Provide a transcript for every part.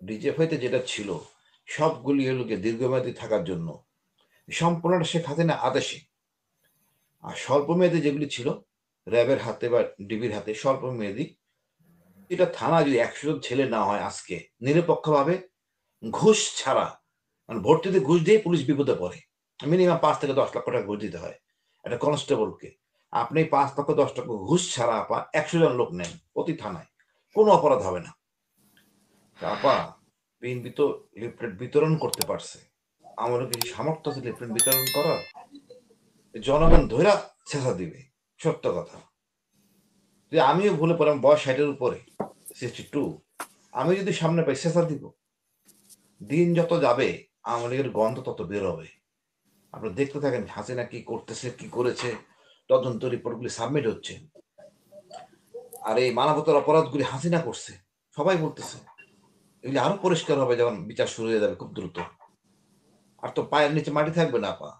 ডিজিএফআইতে যেটা ছিল সবগুলি হলো গিয়ে দীর্ঘমেয়াদী থাকার জন্য সম্পূর্ণটা শেখ হাসিনা আদেশে। আর স্বল্পমেয়াদী যেগুলি ছিল র্যাবের হাতে বা ডিবির হাতে স্বল্পমেয়াদী, এটা থানা যদি ১০০ জন ছেলে না হয় আজকে নিরপেক্ষভাবে ঘুষ ছাড়া, মানে ভর্তিতে ঘুষ দিয়ে পুলিশ বিপদে পড়ে। মিনিমাম ৫ থেকে ১০ লক্ষ টাকা ঘুষ দিতে হয় একটা কনস্টেবলকে। আপনি ৫ লক্ষ ১০ লক্ষ ঘুষ ছাড়া আপা ১০০ জন লোক নেন প্রতি থানায়, কোনো অপরাধ হবে না। তা আপা বিএনপি তো লিফলেট বিতরণ করতে পারছে, আমারও কিছু সামর্থ্য আছে লিফলেট বিতরণ করার। জনগণ ধইরা ছেঁচা দিবে, সত্য কথা। যে আমিও ভুলে পড়লাম, বয়স ৬০-এর উপরে, 62, আমি যদি সামনে পাই ছেঁচা দিব। দিন যত যাবে আওয়ামী লীগের গন্ধ তত বের হবে। আপনারা দেখতে থাকেন হাসিনা কি করতেছে, কি করেছে, তদন্ত রিপোর্টগুলি সাবমিট হচ্ছে। আর এই মানবতার অপরাধগুলি হাসিনা করছে, সবাই বলতেছে। এগুলি আরো পরিষ্কার হবে যখন বিচার শুরু হয়ে যাবে খুব দ্রুত। আর তো পায়ের নিচে মাটি থাকবে না আপা।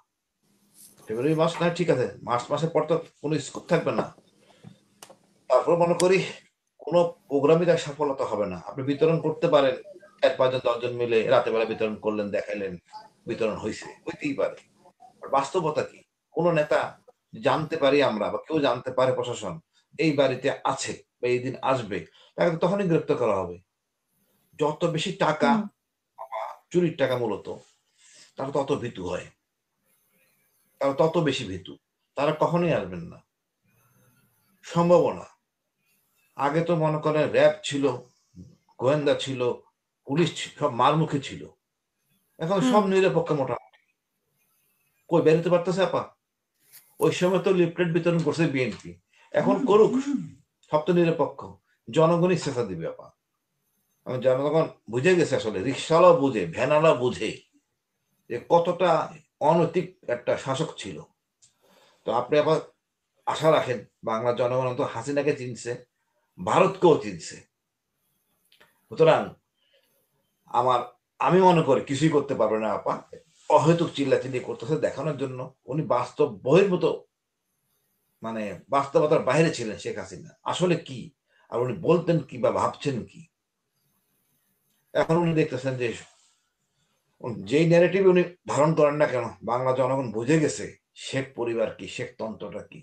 ফেব্রুয়ারি মাস না ঠিক আছে, মার্চ মাসের পর তো কোনো স্কোপ থাকবে না। তারপর মনে করি কোনো প্রোগ্রামই তার সফলতা হবে না। আপনি বিতরণ করতে পারেন ৪-৫ জন ১০ জন মিলে রাতে বেলা বিতরণ করলেন, দেখাইলেন বিতরণ হইছে, হইতেই পারে। আর বাস্তবতা কি? কোন নেতা জানতে পারি আমরা বা কেউ জানতে পারে প্রশাসন এই বাড়িতে আছে বা এই দিন আসবে, তাকে তো তখনই গ্রেপ্তার করা হবে। যত বেশি টাকা, হুম। চুরির টাকা মূলত, তারা তত ভীতু হয়, তারা তত বেশি ভীতু, তারা কখনোই আসবেন না, সম্ভাবনা। আগে তো মনে করেন র্যাব ছিল, গোয়েন্দা ছিল, পুলিশ সব মারমুখী ছিল, এখন হুম। সব নিরপেক্ষ মোটামুটি। কই বেরোতে পারতেছে আপা? ওই সময় তো লিফলেট বিতরণ করছে বিএনপি, এখন করুক, সব তো নিরপেক্ষ, জনগণই শেষা দিবে আপা। আমি জনগণ বুঝে গেছে, আসলে রিক্সাওয়ালা বুঝে, ভ্যানওয়ালা বুঝে যে কতটা অনৈতিক একটা শাসক ছিল। তো আপনি আবার আশা রাখেন বাংলা জনগণ তো হাসিনাকে চিনছে, ভারতকেও চিনছে। সুতরাং আমার, আমি মনে করি কিছুই করতে পারবে না আপা। অহেতুক চিল্লাচিল্লি করতেছে দেখানোর জন্য। উনি বাস্তব বহির্ভূত, মানে বাস্তবতার বাইরে ছিলেন শেখ হাসিনা। আসলে কি আর উনি বলতেন কি বা ভাবছেন কি, এখন উনি দেখতেছেন যে যেই ন্যারেটিভ উনি ধারণ করেন না কেন, বাংলা জনগণ বুঝে গেছে শেখ পরিবার কি, শেখ তন্ত্রটা কি।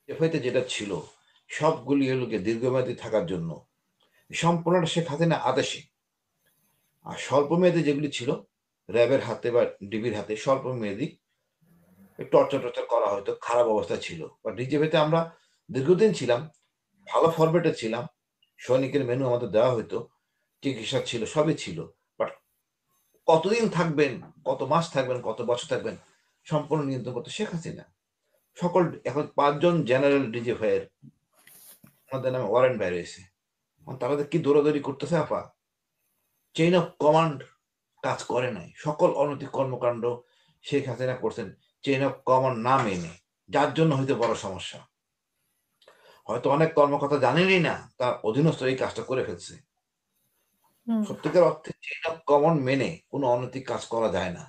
এফআইতে যেটা ছিল সবগুলি হলো গিয়ে দীর্ঘমেয়াদী থাকার জন্য সম্পূর্ণটা শেখ হাসিনা আদেশে। আর স্বল্পমেয়াদী যেগুলি ছিল র্যাবের হাতে বা ডিবির হাতে স্বল্পমেয়াদী, টর্চার টর্চার করা হয়তো, খারাপ অবস্থা ছিল। বা ডিজিএফআইতে আমরা দীর্ঘদিন ছিলাম, ভালো ফরম্যাটে ছিলাম, সৈনিকের মেনু আমাদের দেওয়া হতো, চিকিৎসা ছিল, সবই ছিল। বাট কতদিন থাকবেন, কত মাস থাকবেন, কত বছর থাকবেন, সম্পূর্ণ নিয়ন্ত্রণ করতে শেখ হাসিনা। সকল এখন ৫ জন জেনারেল ডিজিএফআই এর ওনাদের নামে ওয়ারেন্ট বের হয়েছে। তারা কি দৌড়াদৌড়ি করতেছে আপা, চেইন অফ কমান্ড কাজ করে নাই। সকল অনৈতিক কর্মকাণ্ড শেখ হাসিনা করছেন চেইন অফ কমান্ড না মেনে, যার জন্য হয়তো বড় সমস্যা। হয়তো অনেক কর্মকর্তা জানেনই না তার অধীনস্থ এই কাজটা করে ফেলছে। হুম। সত্যিকার অর্থে চেইন অফ কমান্ড মেনে কোনো অনৈতিক কাজ করা যায় না।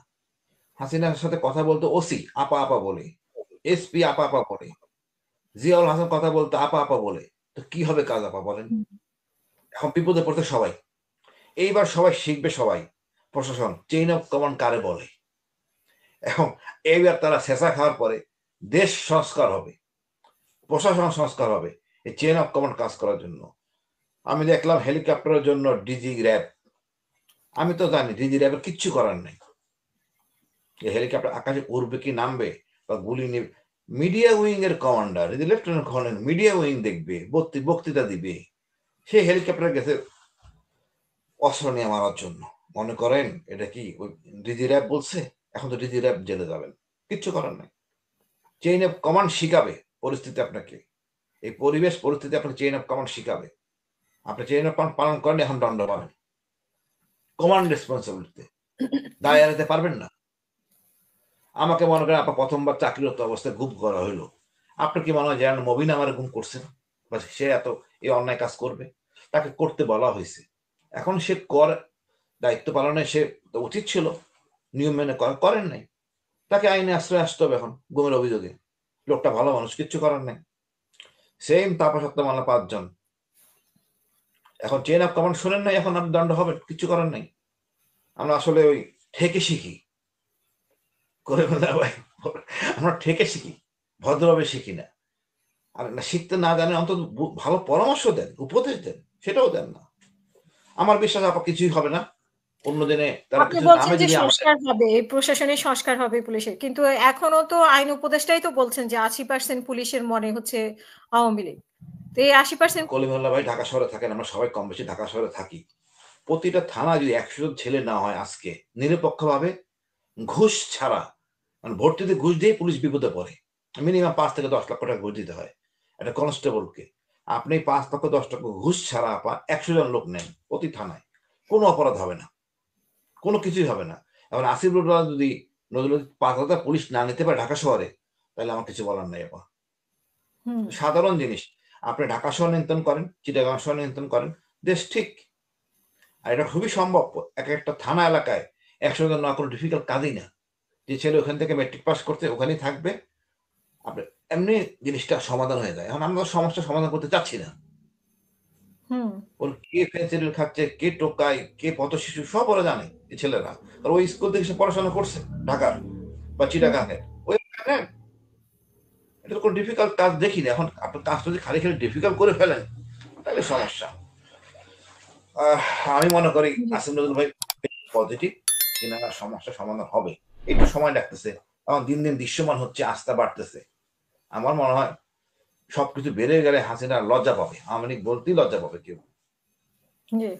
হাসিনার সাথে কথা বলতে ওসি আপা আপা বলে, এসপি আপা আপা বলে, জিয়াউল হাসান কথা বলতে আপা আপা বলে, তো কি হবে কাজ আপা বলেন? হুম। এখন বিপদে পড়তে সবাই, এইবার সবাই শিখবে, সবাই প্রশাসন চেইন অফ কমান্ড কারে বলে। এখন এইবার তারা শেষা খাওয়ার পরে দেশ সংস্কার হবে, প্রশাসন সংস্কার হবে এই চেইন অফ কমান্ড কাজ করার জন্য। আমি দেখলাম হেলিকপ্টারের জন্য ডিজি র্যাব, আমি তো জানি ডিজি র্যাবের কিচ্ছু করার নেই, হেলিকপ্টার আকাশে উড়বে কি নামবে বা গুলি নেবে। মিডিয়া উইং এর commander lieutenant colonel media wing দেখবে, বক্তৃতা দিবে, সে হেলিকপ্টার গেছে অস্ত্র নিয়ে মারার জন্য। মনে করেন এটা কি ওই ডিজি র্যাব বলছে? এখন তো ডিজি র্যাব জেলে যাবেন, কিচ্ছু করার নাই। চেইন অফ কমান্ড শিখাবে পরিস্থিতি আপনাকে, এই পরিবেশ পরিস্থিতি আপনাকে চেইন অফ কমান্ড শিখাবে। আপনি চেইন অফ কমান্ড পালন করেন, এখন দণ্ড পাবেন। কমান্ড রেসপন্সিবিলিটি দায় এড়াতে পারবেন না। আমাকে মনে করেন আপনার প্রথমবার চাকরিরত অবস্থায় গুম করা হইলো, আপনার কি মনে হয় যে মবিন আমার গুম করছেন বা সে এত এই অন্যায় কাজ করবে? তাকে করতে বলা হয়েছে, এখন সে দায়িত্ব পালনে সে উচিত ছিল, নিয়ম মেনে করেন নাই, তাকে আইনে আশ্রয় আসতে হবে এখন গুমের অভিযোগে। লোকটা ভালো মানুষ, কিচ্ছু করার নাই। সেম তাপা সত্য মামলা ৫ জন, এখন চেইন অফ কমান্ড শোনেন নাই, এখন আপনি দণ্ড হবেন, কিছু করার নাই। আমরা আসলে ওই ঠেকে শিখি, করে না ভাই, আমরা ঠেকে শিখি, ভদ্রভাবে শিখি না। আর না শিখতে না জানেন অন্তত ভালো পরামর্শ দেন, উপদেশ দেন, সেটাও দেন না। আমার বিশ্বাস আপা কিছুই হবে না। অন্য দিনে তারা আপনি কিছু বলছেন নামে যে যদি আমাদের সংস্কার হবে, এই প্রশাসনের সংস্কার হবে পুলিশের। কিন্তু এখনো তো আইন উপদেষ্টাই তো বলছেন যে ৮০% পুলিশের মনে হচ্ছে আওয়ামী লীগ। তো এই ৮০% কলিমুল্লাহ ভাই ঢাকা শহরে থাকেন, আমরা সবাই কম বেশি ঢাকা শহরে থাকি। প্রতিটা থানায় যদি ১০০ জন ছেলে না হয় আজকে নিরপেক্ষভাবে, ঘুষ ছাড়া, মানে ভর্তিতে ঘুষ দিয়ে পুলিশ বিপদে পড়ে। মিনিমাম ৫ থেকে ১০ লক্ষ টাকা ঘুষ দিতে হয় একটা কনস্টেবলকে। আপনি ৫ লক্ষ ১০ লক্ষ ঘুষ ছাড়া আপা ১০০ জন লোক নেন প্রতি থানায়, কোনো অপরাধ হবে না, কোনো কিছুই হবে না। এখন আসিফুল্লাহ যদি নজরুল ৫,০০০ পুলিশ না নিতে পারে ঢাকা শহরে, তাহলে আমার কিছু বলার নাই আপা। হুম, সাধারণ জিনিস। আপনি ঢাকা শহর নিয়ন্ত্রণ করেন, চিটাগাং শহর নিয়ন্ত্রণ করেন, দেশ ঠিক। আর এটা খুবই সম্ভব। একটা থানা এলাকায় ১০০ জন নেওয়া কোনো ডিফিকাল্ট কাজই না। যে ছেলে ওখান থেকে মেট্রিক পাস করছে ওখানেই থাকবে। আপনি এমনি জিনিসটা সমাধান হয়ে যায়। এখন আমরা সমস্যার সমাধান করতে চাচ্ছি না। হুম, ওর কে ফেনসিডিল খাচ্ছে, কে টোকায়, কে পথশিশু সব ওরা জানে এই ছেলেরা। আর ওই স্কুল থেকে সে পড়াশোনা করছে ঢাকার বা হুম। চিটাগাংয়ের। ওই জানেন, এটা তো কোনো ডিফিকাল্ট কাজ দেখি না। এখন আপনার কাজ যদি খালি খালি ডিফিকাল্ট করে ফেলেন তাহলে সমস্যা। আহ, আমি মনে করি জি। আসিফ নজরুল ভাই পজিটিভ, কিনা সমস্যার সমাধান হবে। একটু সময় লাগতেছে, কারণ দিন দিন দৃশ্যমান হচ্ছে, আস্থা বাড়তেছে। আমার মনে হয় সবকিছু বেড়ে গেলে হাসিনা লজ্জা পাবে, আওয়ামী লীগ বলতেই লজ্জা পাবে কেউ। জি।